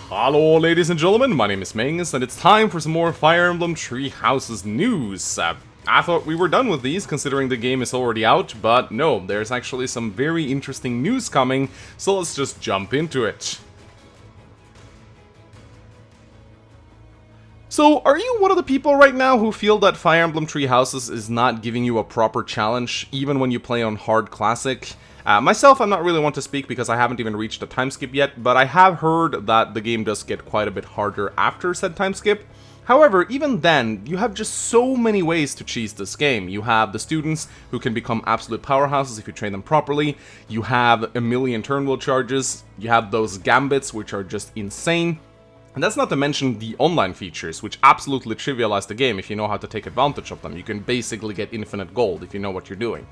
Hello ladies and gentlemen, my name is Mangs, and it's time for some more Fire Emblem Three Houses news. I thought we were done with these, considering the game is already out, but no, there's actually some very interesting news coming, so let's just jump into it. So, are you one of the people right now who feel that Fire Emblem Three Houses is not giving you a proper challenge, even when you play on Hard Classic? Myself, I'm not really one to speak because I haven't even reached a time skip yet, but I have heard that the game does get quite a bit harder after said time skip. However, even then, you have just so many ways to cheese this game. You have the students who can become absolute powerhouses if you train them properly. You have a million turn wheel charges. You have those gambits, which are just insane. And that's not to mention the online features, which absolutely trivialize the game if you know how to take advantage of them. You can basically get infinite gold if you know what you're doing.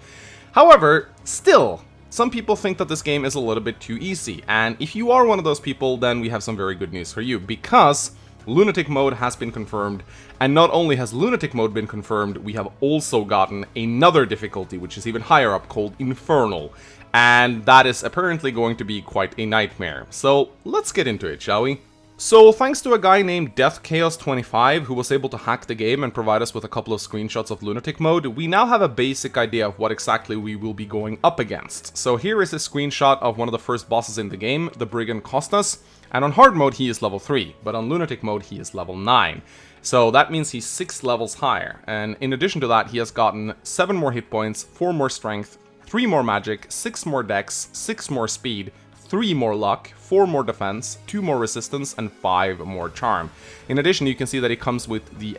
However, still, some people think that this game is a little bit too easy, and if you are one of those people, then we have some very good news for you, because Lunatic Mode has been confirmed, and not only has Lunatic Mode been confirmed, we have also gotten another difficulty, which is even higher up, called Infernal, and that is apparently going to be quite a nightmare. So let's get into it, shall we? So, thanks to a guy named DeathChaos25 who was able to hack the game and provide us with a couple of screenshots of Lunatic Mode, we now have a basic idea of what exactly we will be going up against. So here is a screenshot of one of the first bosses in the game, the Brigand Costas, and on Hard Mode he is level 3, but on Lunatic Mode he is level 9. So that means he's 6 levels higher, and in addition to that he has gotten 7 more hit points, 4 more strength, 3 more magic, 6 more dex, 6 more speed, 3 more luck, 4 more defense, 2 more resistance, and 5 more charm. In addition, you can see that it comes with the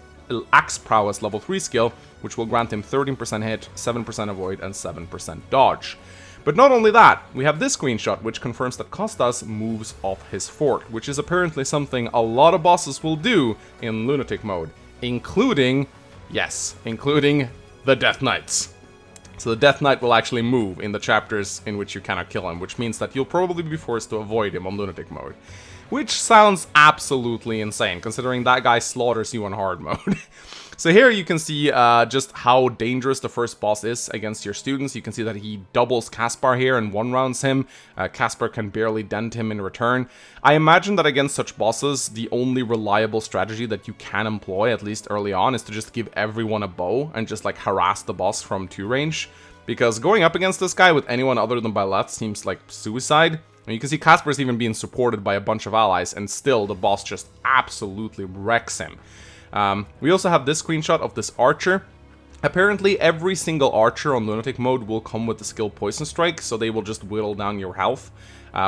Axe Prowess level 3 skill, which will grant him 13% hit, 7% avoid, and 7% dodge. But not only that, we have this screenshot, which confirms that Costas moves off his fort, which is apparently something a lot of bosses will do in Lunatic Mode, including the Death Knights. So the Death Knight will actually move in the chapters in which you cannot kill him, which means that you'll probably be forced to avoid him on Lunatic Mode. Which sounds absolutely insane, considering that guy slaughters you on Hard Mode. So here you can see just how dangerous the first boss is against your students. You can see that he doubles Caspar here and one-rounds him. Caspar can barely dent him in return. I imagine that against such bosses, the only reliable strategy that you can employ, at least early on, is to just give everyone a bow and just like harass the boss from 2 range. Because going up against this guy with anyone other than Byleth seems like suicide. And you can see Caspar's even being supported by a bunch of allies, and still the boss just absolutely wrecks him. We also have this screenshot of this archer. Apparently every single archer on Lunatic Mode will come with the skill Poison Strike, so they will just whittle down your health.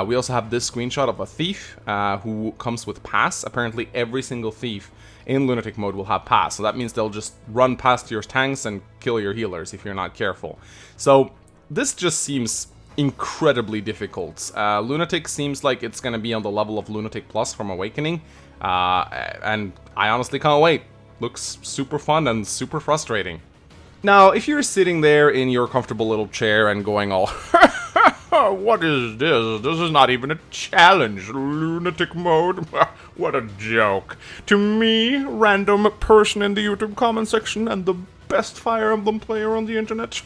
We also have this screenshot of a thief who comes with Pass. Apparently every single thief in Lunatic Mode will have Pass, so that means they'll just run past your tanks and kill your healers if you're not careful. So this just seems incredibly difficult. Lunatic seems like it's gonna be on the level of Lunatic Plus from Awakening, and I honestly can't wait. Looks super fun and super frustrating. Now, if you're sitting there in your comfortable little chair and going all, what is this? This is not even a challenge, Lunatic Mode. What a joke. To me, random person in the YouTube comment section and the best Fire Emblem player on the internet.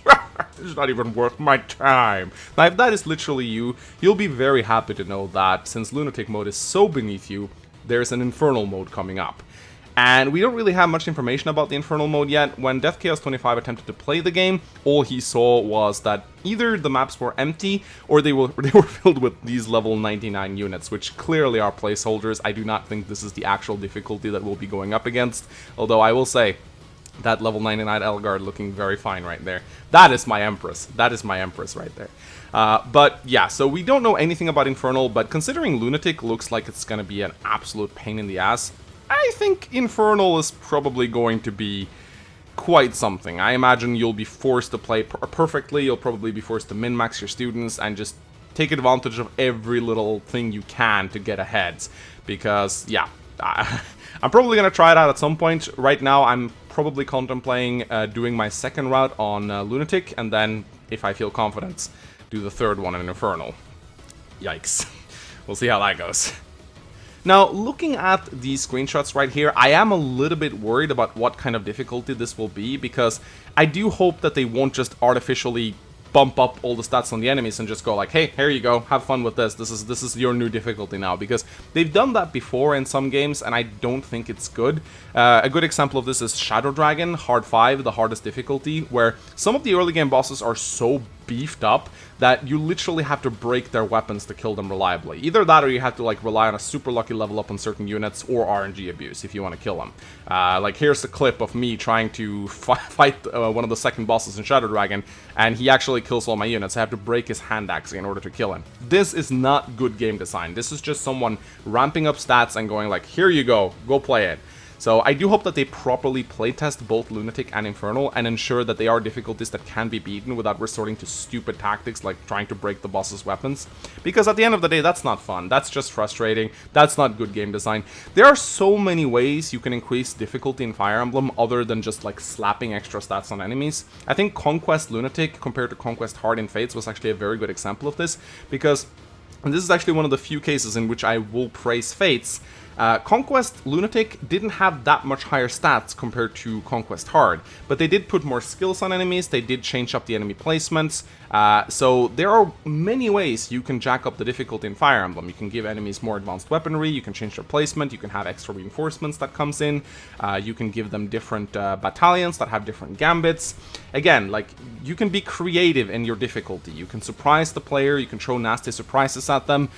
It's not even worth my time. Now, if that is literally you, you'll be very happy to know that since Lunatic Mode is so beneath you, there's an Infernal Mode coming up. And we don't really have much information about the Infernal Mode yet. When DeathChaos25 attempted to play the game, all he saw was that either the maps were empty, or they were filled with these level 99 units, which clearly are placeholders. I do not think this is the actual difficulty that we'll be going up against, although I will say, that level 99 Elgard looking very fine right there. That is my Empress. That is my Empress right there. But yeah, so we don't know anything about Infernal, but considering Lunatic looks like it's gonna be an absolute pain in the ass, I think Infernal is probably going to be quite something. I imagine you'll be forced to play perfectly, you'll probably be forced to min-max your students and just take advantage of every little thing you can to get ahead. Because, yeah, I'm probably gonna try it out at some point. Right now, I'm probably contemplating doing my second route on Lunatic, and then, if I feel confident, do the third one in Infernal. Yikes. We'll see how that goes. Now, looking at these screenshots right here, I am a little bit worried about what kind of difficulty this will be, because I do hope that they won't just artificially bump up all the stats on the enemies and just go like, hey, here you go, have fun with this. This is your new difficulty now, because they've done that before in some games, and I don't think it's good. A good example of this is Shadow Dragon, Hard 5, the hardest difficulty, where some of the early game bosses are so beefed up that you literally have to break their weapons to kill them reliably. Either that, or you have to like rely on a super lucky level up on certain units, or RNG abuse if you want to kill them. Like here's a clip of me trying to fight one of the second bosses in Shadow Dragon, and he actually kills all my units. I have to break his hand axe in order to kill him. This is not good game design. This is just someone ramping up stats and going like, here you go play it. So I do hope that they properly playtest both Lunatic and Infernal and ensure that they are difficulties that can be beaten without resorting to stupid tactics like trying to break the boss's weapons. Because at the end of the day, that's not fun. That's just frustrating. That's not good game design. There are so many ways you can increase difficulty in Fire Emblem other than just like slapping extra stats on enemies. I think Conquest Lunatic compared to Conquest Hard in Fates was actually a very good example of this, because and this is actually one of the few cases in which I will praise Fates. Conquest Lunatic didn't have that much higher stats compared to Conquest Hard, but they did put more skills on enemies, they did change up the enemy placements, so there are many ways you can jack up the difficulty in Fire Emblem. You can give enemies more advanced weaponry, you can change their placement, you can have extra reinforcements that comes in, you can give them different battalions that have different gambits. Again, like, you can be creative in your difficulty, you can surprise the player, you can throw nasty surprises at them.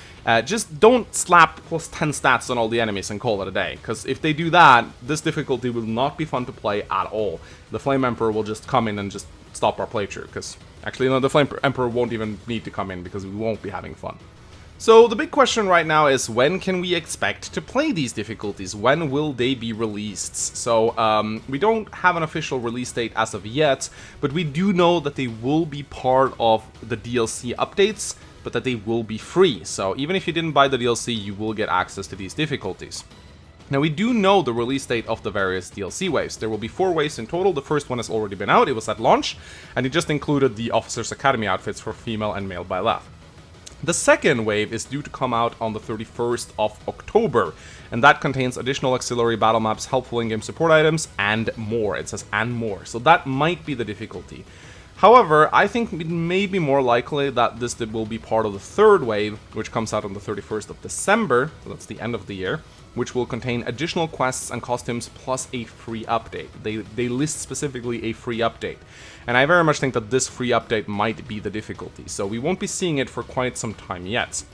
Just don't slap plus 10 stats on all the enemies and call it a day, because if they do that, this difficulty will not be fun to play at all. The Flame Emperor will just come in and just stop our playthrough, because actually no, the Flame Emperor won't even need to come in because we won't be having fun. So the big question right now is, when can we expect to play these difficulties? When will they be released? So we don't have an official release date as of yet, but we do know that they will be part of the DLC updates, but that they will be free. So even if you didn't buy the DLC, you will get access to these difficulties. Now we do know the release date of the various DLC waves. There will be 4 waves in total. The first one has already been out, it was at launch, and it just included the Officers Academy outfits for female and male by left. The second wave is due to come out on the 31st of October, and that contains additional auxiliary battle maps, helpful in-game support items, and more. It says and more, so that might be the difficulty. However, I think it may be more likely that this will be part of the third wave, which comes out on the 31st of December, so that's the end of the year, which will contain additional quests and costumes plus a free update. They list specifically a free update. And I very much think that this free update might be the difficulty, so we won't be seeing it for quite some time yet.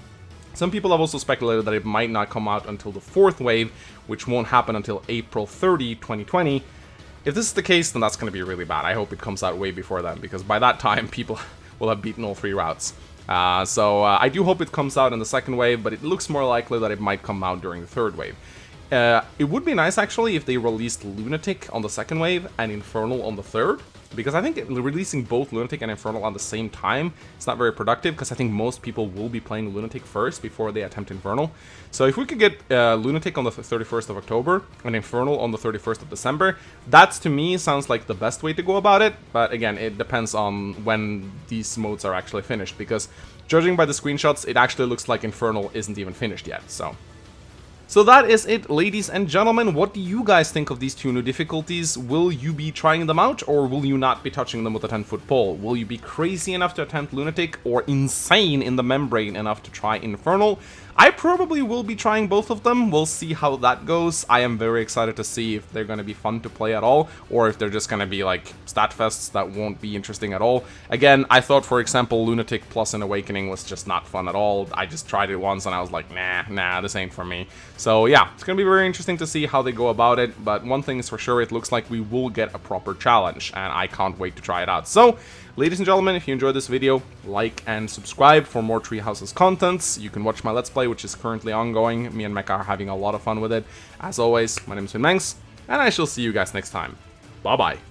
Some people have also speculated that it might not come out until the fourth wave, which won't happen until April 30, 2020. If this is the case, then that's going to be really bad. I hope it comes out way before then, because by that time, people will have beaten all 3 routes. So I do hope it comes out in the second wave, but it looks more likely that it might come out during the third wave. It would be nice, actually, if they released Lunatic on the second wave and Infernal on the third, because I think releasing both Lunatic and Infernal on the same time is not very productive, because I think most people will be playing Lunatic first before they attempt Infernal. So if we could get Lunatic on the 31st of October and Infernal on the 31st of December, that to me sounds like the best way to go about it, but again, it depends on when these modes are actually finished, because judging by the screenshots, it actually looks like Infernal isn't even finished yet, so... So that is it, ladies and gentlemen. What do you guys think of these 2 new difficulties? Will you be trying them out, or will you not be touching them with a 10-foot pole? Will you be crazy enough to attempt Lunatic, or insane in the membrane enough to try Infernal? I probably will be trying both of them. We'll see how that goes. I am very excited to see if they're going to be fun to play at all, or if they're just going to be like stat fests that won't be interesting at all. Again, I thought, for example, Lunatic plus an Awakening was just not fun at all. I just tried it once and I was like, nah, this ain't for me. So yeah, it's going to be very interesting to see how they go about it, but one thing is for sure, it looks like we will get a proper challenge, and I can't wait to try it out. So, ladies and gentlemen, if you enjoyed this video, like and subscribe for more Treehouse's contents. You can watch my Let's Play, which is currently ongoing. Me and Mecha are having a lot of fun with it. As always, my name is Mangs, and I shall see you guys next time. Bye-bye.